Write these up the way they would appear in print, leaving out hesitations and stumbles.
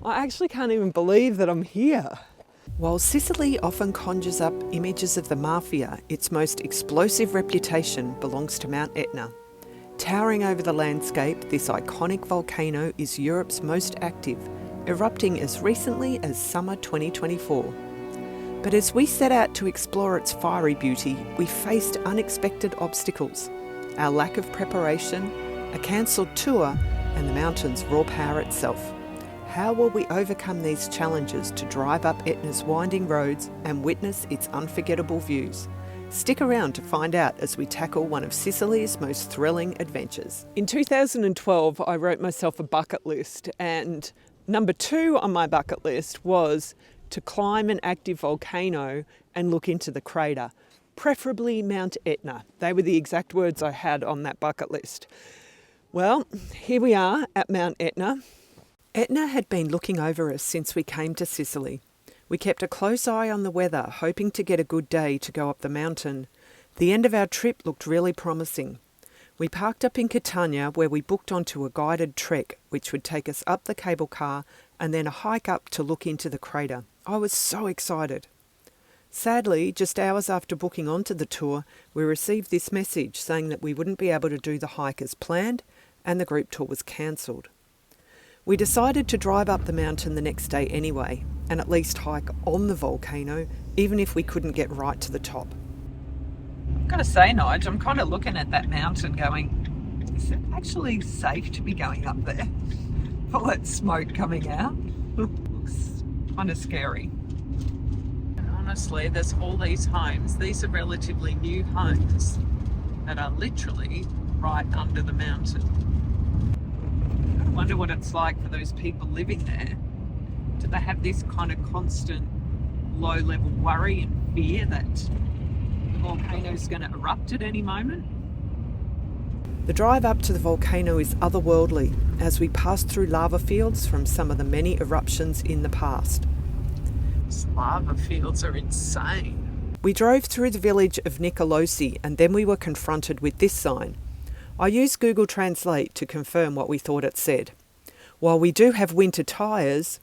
I actually can't even believe that I'm here. While Sicily often conjures up images of the mafia, its most explosive reputation belongs to Mount Etna. Towering over the landscape, this iconic volcano is Europe's most active, erupting as recently as summer 2024. But as we set out to explore its fiery beauty, we faced unexpected obstacles. Our lack of preparation, a cancelled tour, and the mountain's raw power itself. How will we overcome these challenges to drive up Etna's winding roads and witness its unforgettable views? Stick around to find out as we tackle one of Sicily's most thrilling adventures. In 2012, I wrote myself a bucket list, and number 2 on my bucket list was to climb an active volcano and look into the crater, preferably Mount Etna. They were the exact words I had on that bucket list. Well, here we are at Mount Etna. Etna had been looking over us since we came to Sicily. We kept a close eye on the weather, hoping to get a good day to go up the mountain. The end of our trip looked really promising. We parked up in Catania, where we booked onto a guided trek, which would take us up the cable car and then a hike up to look into the crater. I was so excited. Sadly, just hours after booking onto the tour, we received this message saying that we wouldn't be able to do the hike as planned and the group tour was cancelled. We decided to drive up the mountain the next day anyway, and at least hike on the volcano, even if we couldn't get right to the top. I've got to say, Nigel, I'm kind of looking at that mountain going, is it actually safe to be going up there? All that smoke coming out. Looks kind of scary. And honestly, there's all these homes. These are relatively new homes that are literally right under the mountain. I wonder what it's like for those people living there. Do they have this kind of constant low-level worry and fear that the volcano is going to erupt at any moment? The drive up to the volcano is otherworldly as we pass through lava fields from some of the many eruptions in the past. These lava fields are insane. We drove through the village of Nicolosi and then we were confronted with this sign. I used Google Translate to confirm what we thought it said. While we do have winter tyres,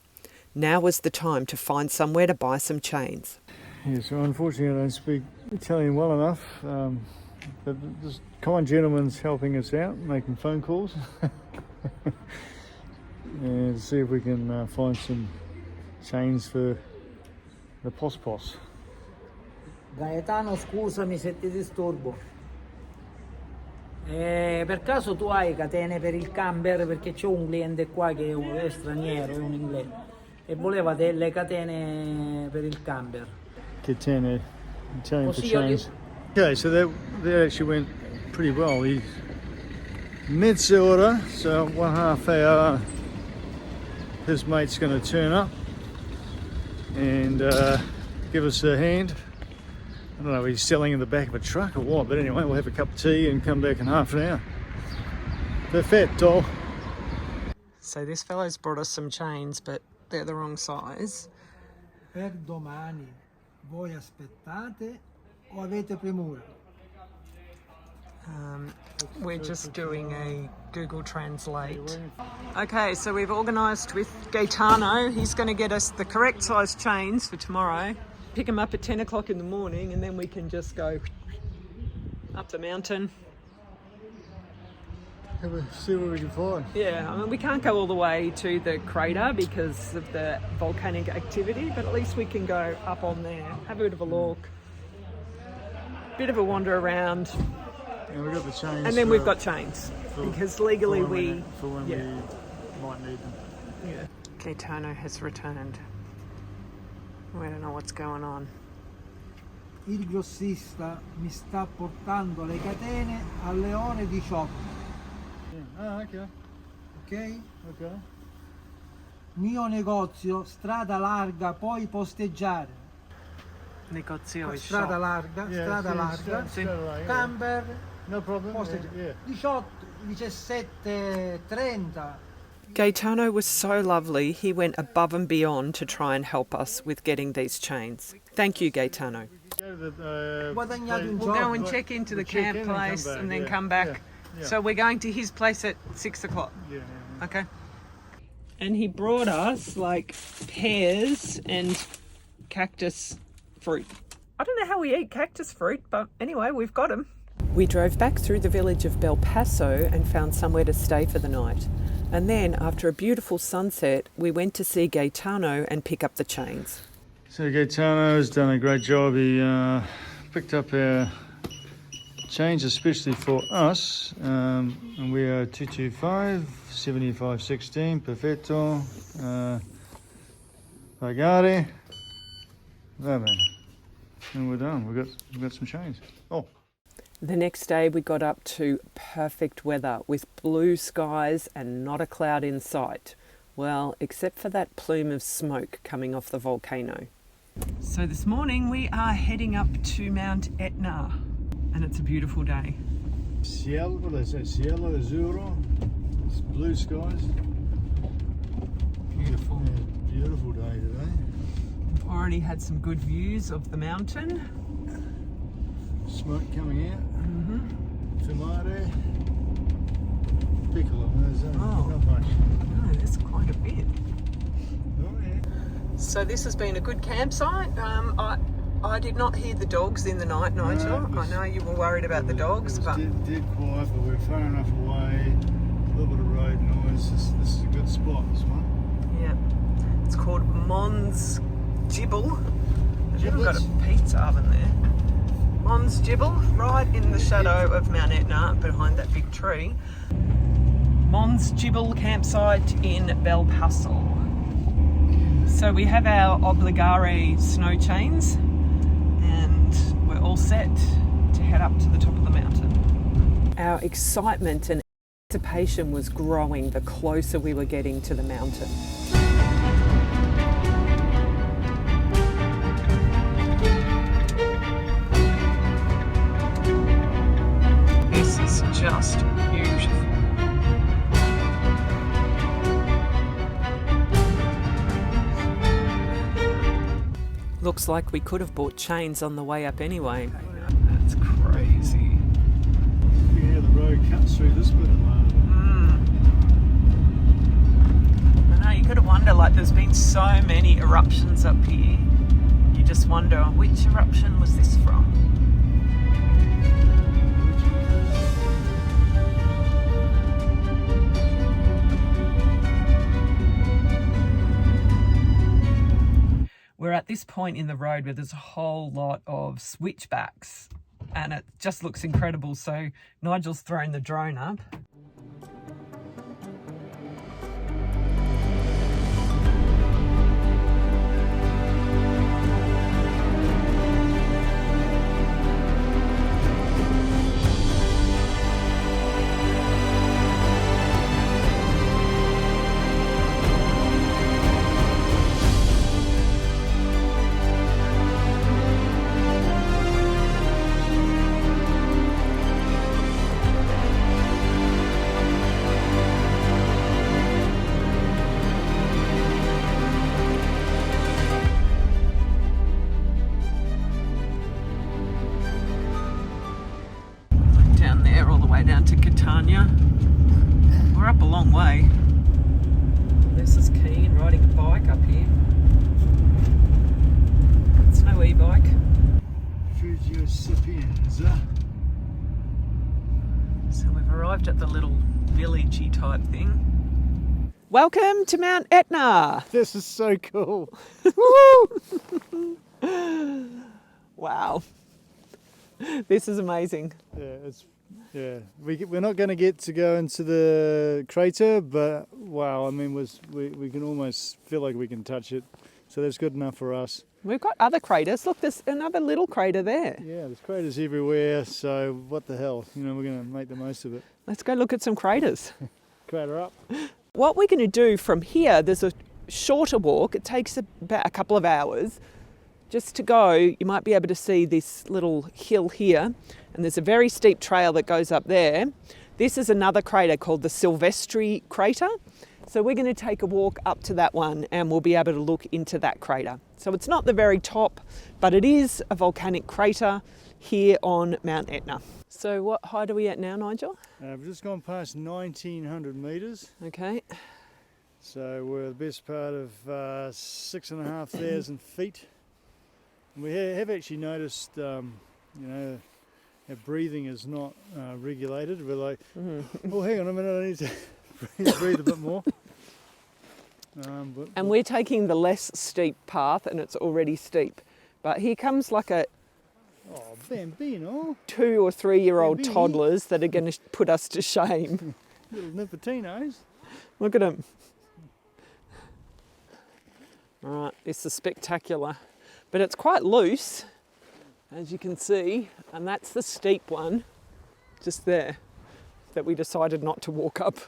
now was the time to find somewhere to buy some chains. Yeah, so unfortunately I don't speak Italian well enough, but this kind gentleman's helping us out, making phone calls, and to see if we can find some chains for the pos. Gaetano, scusami se ti disturbo. Per caso tu hai catene per il camper? Perché c'è un cliente qua che è straniero, è un inglese, e voleva delle catene per il camper. Catene, Italian for chains. Okay, so that actually went pretty well. He's mezz'ora, so 1/2 hour, his mate's going to turn up and give us a hand. I don't know if he's selling in the back of a truck or what, but anyway, we'll have a cup of tea and come back in half an hour. Perfetto. So this fellow's brought us some chains, but they're the wrong size. Per domani voi aspettate o avete premura? We're just doing a Google Translate. Okay, so we've organised with Gaetano. He's going to get us the correct size chains for tomorrow. Pick them up at 10 o'clock in the morning and then we can just go up the mountain. See what we can find. Yeah, I mean, we can't go all the way to the crater because of the volcanic activity, but at least we can go up on there, have a bit of a look, bit of a wander around. And we've got the chains. And then we've got chains because legally we might need them. Yeah. Gaetano has returned. We don't know what's going on. Il grossista mi sta portando le catene alle ore 18. Ah, okay. Ok? Okay. Mio negozio, strada larga, poi posteggiare. Negozio is Strada shop. larga, strada larga, camper, No problem. posteggiare. Yeah. 17:30. Gaetano was so lovely, he went above and beyond to try and help us with getting these chains. Thank you, Gaetano. Guadagnato un We'll go giorno. and check into the check camp in and come place back, and then yeah, come back. yeah, yeah. So we're going to his place at 6 o'clock. Yeah. Okay. and he brought us like pears and cactus fruit. I don't know how we eat cactus fruit, but anyway, we've got them. We drove back through the village of Bel Paso and found somewhere to stay for the night. And then, after a beautiful sunset, we went to see Gaetano and pick up the chains. So Gaetano's done a great job. He picked up our chains especially for us, and we are 225, 7516, perfetto, pagare, va bene. And we're done. We've got some chains. Oh. The next day we got up to perfect weather with blue skies and not a cloud in sight. Well, except for that plume of smoke coming off the volcano. So this morning we are heading up to Mount Etna, and it's a beautiful day. Cielo, what do they say? Cielo azzurro. It's blue skies. Beautiful. Yeah, beautiful day today. We've already had some good views of the mountain. Smoke coming out. Mm-hmm. Tomate. Piccolo. There's Oh. not much. No, there's quite a bit. Oh yeah. So this has been a good campsite. I did not hear the dogs in the night, Nigel. No, I know you were worried about the dogs, it was but dead quiet, but we're far enough away. A little bit of road noise. This is a good spot. This one. yeah, it's called Mons Gibble. They've even got a Giblets? pizza oven there. Mons Gibble, right in the shadow of Mount Etna, behind that big tree. Mons Gibble campsite in Bel Paso. So we have our obligare snow chains, and we're all set to head up to the top of the mountain. Our excitement and anticipation was growing the closer we were getting to the mountain. This is just beautiful. Looks like we could have bought chains on the way up anyway. That's crazy. Yeah, the road cuts through this bit of land. I know, you gotta wonder, like there's been so many eruptions up here. You just wonder, which eruption was this from? We're at this point in the road where there's a whole lot of switchbacks and it just looks incredible. So Nigel's thrown the drone up. Down there all the way down to Catania. We're up a long way. This is keen riding a bike up here. It's no e-bike. Fugio Sapienza. So we've arrived at the little villagey type thing. Welcome to Mount Etna. This is so cool. Wow. This is amazing. We're not going to get to go into the crater, but wow, I mean, we can almost feel like we can touch it, so that's good enough for us. We've got other craters. Look, there's another little crater there. Yeah, there's craters everywhere, so what the hell, you know, we're going to make the most of it. Let's go look at some craters. Crater up. What we're going to do from here, there's a shorter walk. It takes about a couple of hours. Just to go, you might be able to see this little hill here, and there's a very steep trail that goes up there. This is another crater called the Silvestri crater. So we're going to take a walk up to that one and we'll be able to look into that crater. So it's not the very top, but it is a volcanic crater here on Mount Etna. So what height are we at now, Nigel? We've just gone past 1900 metres. Okay. So we're the best part of 6,500 feet. And we have actually noticed, you know, our breathing is not regulated. We're like, oh, hang on a minute, I need to breathe a bit more. And we're taking the less steep path, and it's already steep. But here comes like a Oh, bambino. 2 or 3 year old Bambini. toddlers that are going to put us to shame. Little nippotinos. Look at them. All right, this is spectacular. But it's quite loose, as you can see, and that's the steep one, just there, that we decided not to walk up.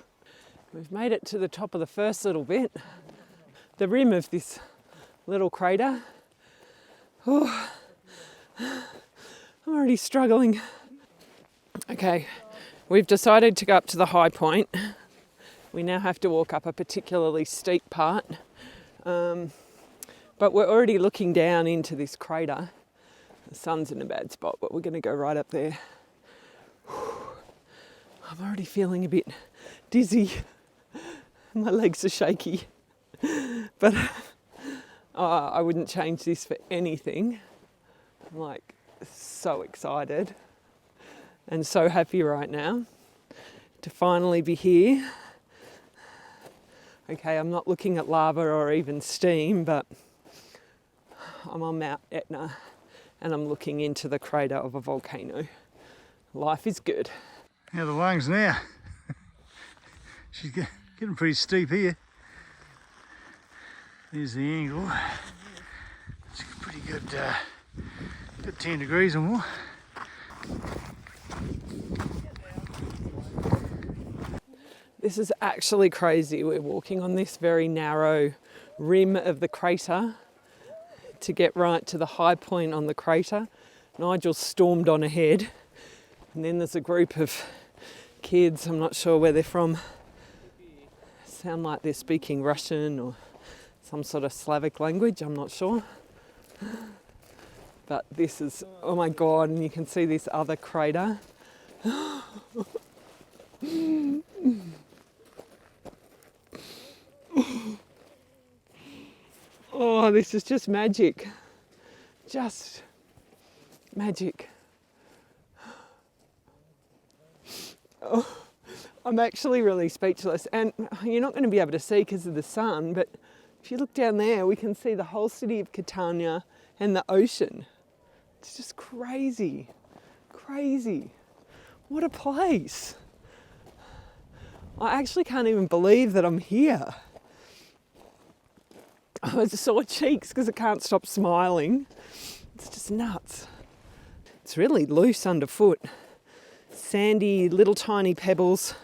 We've made it to the top of the first little bit, the rim of this little crater. Oh, I'm already struggling. Okay, we've decided to go up to the high point. We now have to walk up a particularly steep part. But we're already looking down into this crater. The sun's in a bad spot, but we're going to go right up there. I'm already feeling a bit dizzy. My legs are shaky. But I wouldn't change this for anything. I'm like so excited and so happy right now to finally be here. Okay, I'm not looking at lava or even steam, but I'm on Mount Etna and I'm looking into the crater of a volcano. Life is good. How are the lungs now? She's getting pretty steep here. There's the angle. It's pretty good, good 10 degrees or more. This is actually crazy. We're walking on this very narrow rim of the crater to get right to the high point on the crater. Nigel stormed on ahead, and then there's a group of kids, I'm not sure where they're from, sound like they're speaking Russian or some sort of Slavic language, I'm not sure. But this is, oh my God, and you can see this other crater. Oh, this is just magic. Just magic. Oh, I'm actually really speechless. And you're not going to be able to see because of the sun, but if you look down there, we can see the whole city of Catania and the ocean. It's just crazy. Crazy. What a place. I actually can't even believe that I'm here. I have sore cheeks because I can't stop smiling. It's just nuts. It's really loose underfoot. Sandy, little tiny pebbles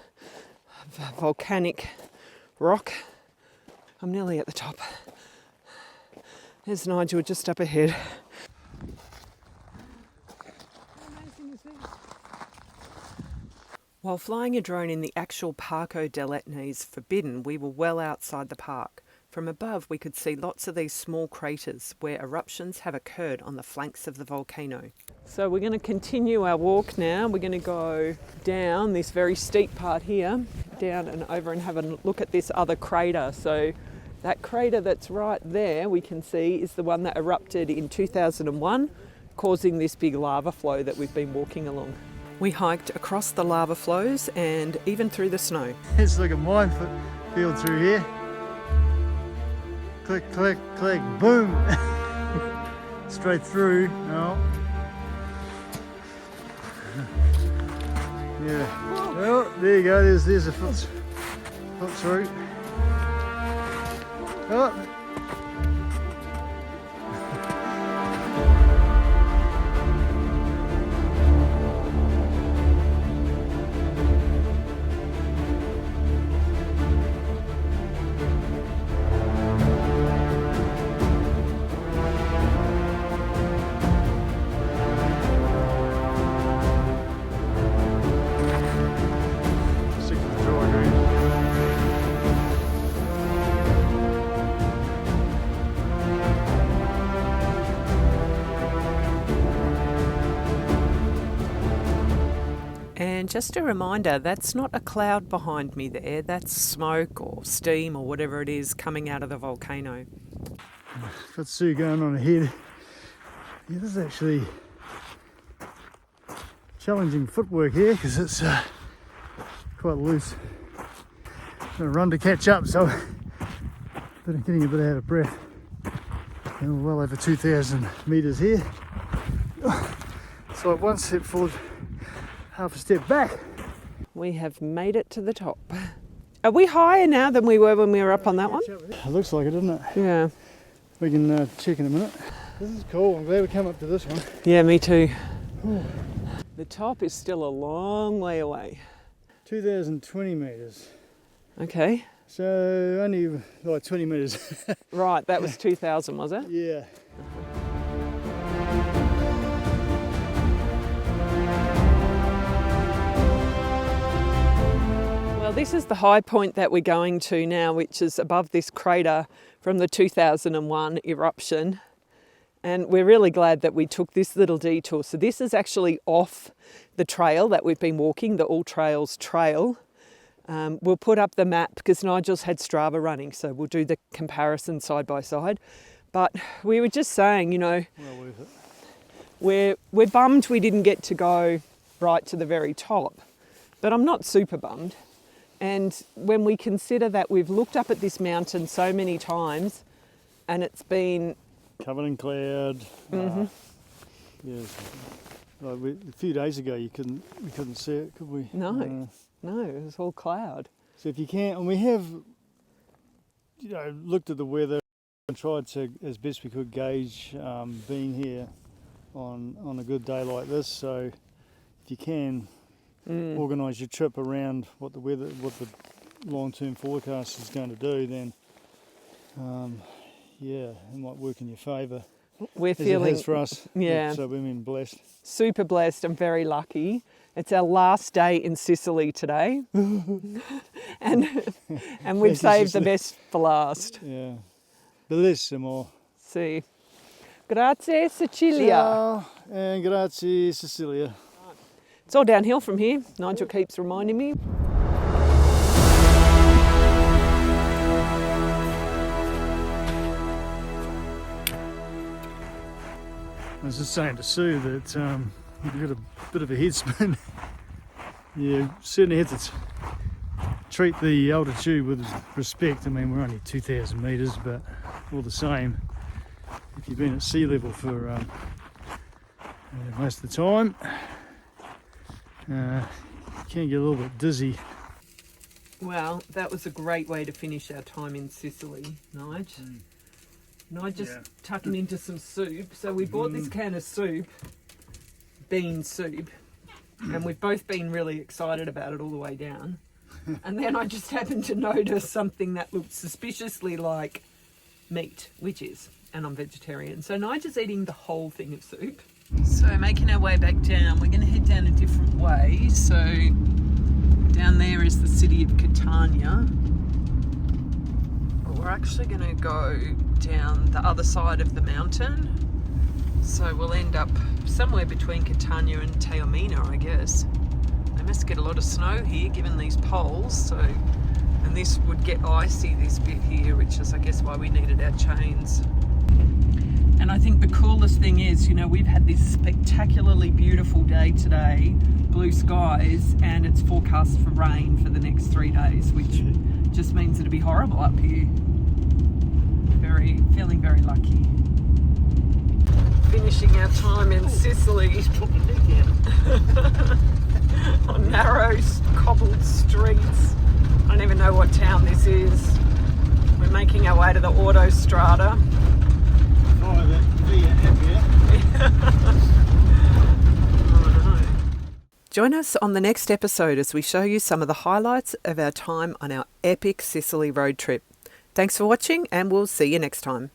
of volcanic rock. I'm nearly at the top. There's Nigel just up ahead. While flying a drone in the actual Parco dell'Etna is forbidden, we were well outside the park. From above, we could see lots of these small craters where eruptions have occurred on the flanks of the volcano. So we're going to continue our walk now. We're going to go down this very steep part here, down and over and have a look at this other crater. So that crater that's right there, we can see, is the one that erupted in 2001, causing this big lava flow that we've been walking along. We hiked across the lava flows and even through the snow. It's like a minefield through here. Click, click, click, boom! Straight through. No. Yeah. Well, there you go. There's a foot through. Oh. And just a reminder, that's not a cloud behind me there, that's smoke or steam or whatever it is coming out of the volcano. Got Sue going on ahead. Yeah, this is actually challenging footwork here because it's quite loose. I'm gonna run to catch up, so getting a bit out of breath. And we're well over 2,000 metres here. So one step forward, half a step back. We have made it to the top. Are we higher now than we were when we were up on that one? It looks like it, doesn't it? Yeah. We can check in a minute. This is cool. I'm glad we came up to this one. Yeah, me too. Ooh. The top is still a long way away. 2,020 metres. Okay. So only like 20 metres. Right, that was 2,000, was it? Yeah. Well, this is the high point that we're going to now, which is above this crater from the 2001 eruption. And we're really glad that we took this little detour. So this is actually off the trail that we've been walking, the All Trails Trail. We'll put up the map because Nigel's had Strava running, so we'll do the comparison side by side. But we were just saying, you know, Well worth it. we're bummed we didn't get to go right to the very top, but I'm not super bummed. And when we consider that we've looked up at this mountain so many times and it's been Covered in cloud. Yeah. Like a few days ago, we couldn't see it, could we? No, it was all cloud. So if you can, and we have, looked at the weather and tried to, as best we could, gauge being here on a good day like this. So if you can organise your trip around what the long-term forecast is going to do, then it might work in your favour. We're as feeling, it has for us. yeah, So we've been blessed. super blessed and very lucky. It's our last day in Sicily today, and we've saved the best for last. Yeah. Bellissimo. See, grazie Sicilia. Ciao and grazie Sicilia. It's all downhill from here. Nigel keeps reminding me. I was just saying to Sue that you've got a bit of a head spin. You certainly have to treat the altitude with respect. I mean, we're only 2,000 metres, but all the same, if you've been at sea level for most of the time, you can get a little bit dizzy. Well, that was a great way to finish our time in Sicily, Nige. Nige just tucking into some soup. So we bought this can of soup, bean soup, and we've both been really excited about it all the way down. And then I just happened to notice something that looked suspiciously like meat, which is, and I'm vegetarian. So Nigel's eating the whole thing of soup. So making our way back down, we're going to head down a different way. So down there is the city of Catania. But we're actually going to go down the other side of the mountain. So we'll end up somewhere between Catania and Taormina, I guess. They must get a lot of snow here given these poles, so, and this would get icy, this bit here, which is I guess why we needed our chains. And I think the coolest thing is, you know, we've had this spectacularly beautiful day today, blue skies, and it's forecast for rain for the next 3 days, which just means it'll be horrible up here. Feeling very lucky. Finishing our time in Sicily on narrow cobbled streets. I don't even know what town this is. We're making our way to the Autostrada. Join us on the next episode as we show you some of the highlights of our time on our epic Sicily road trip. Thanks for watching, and we'll see you next time.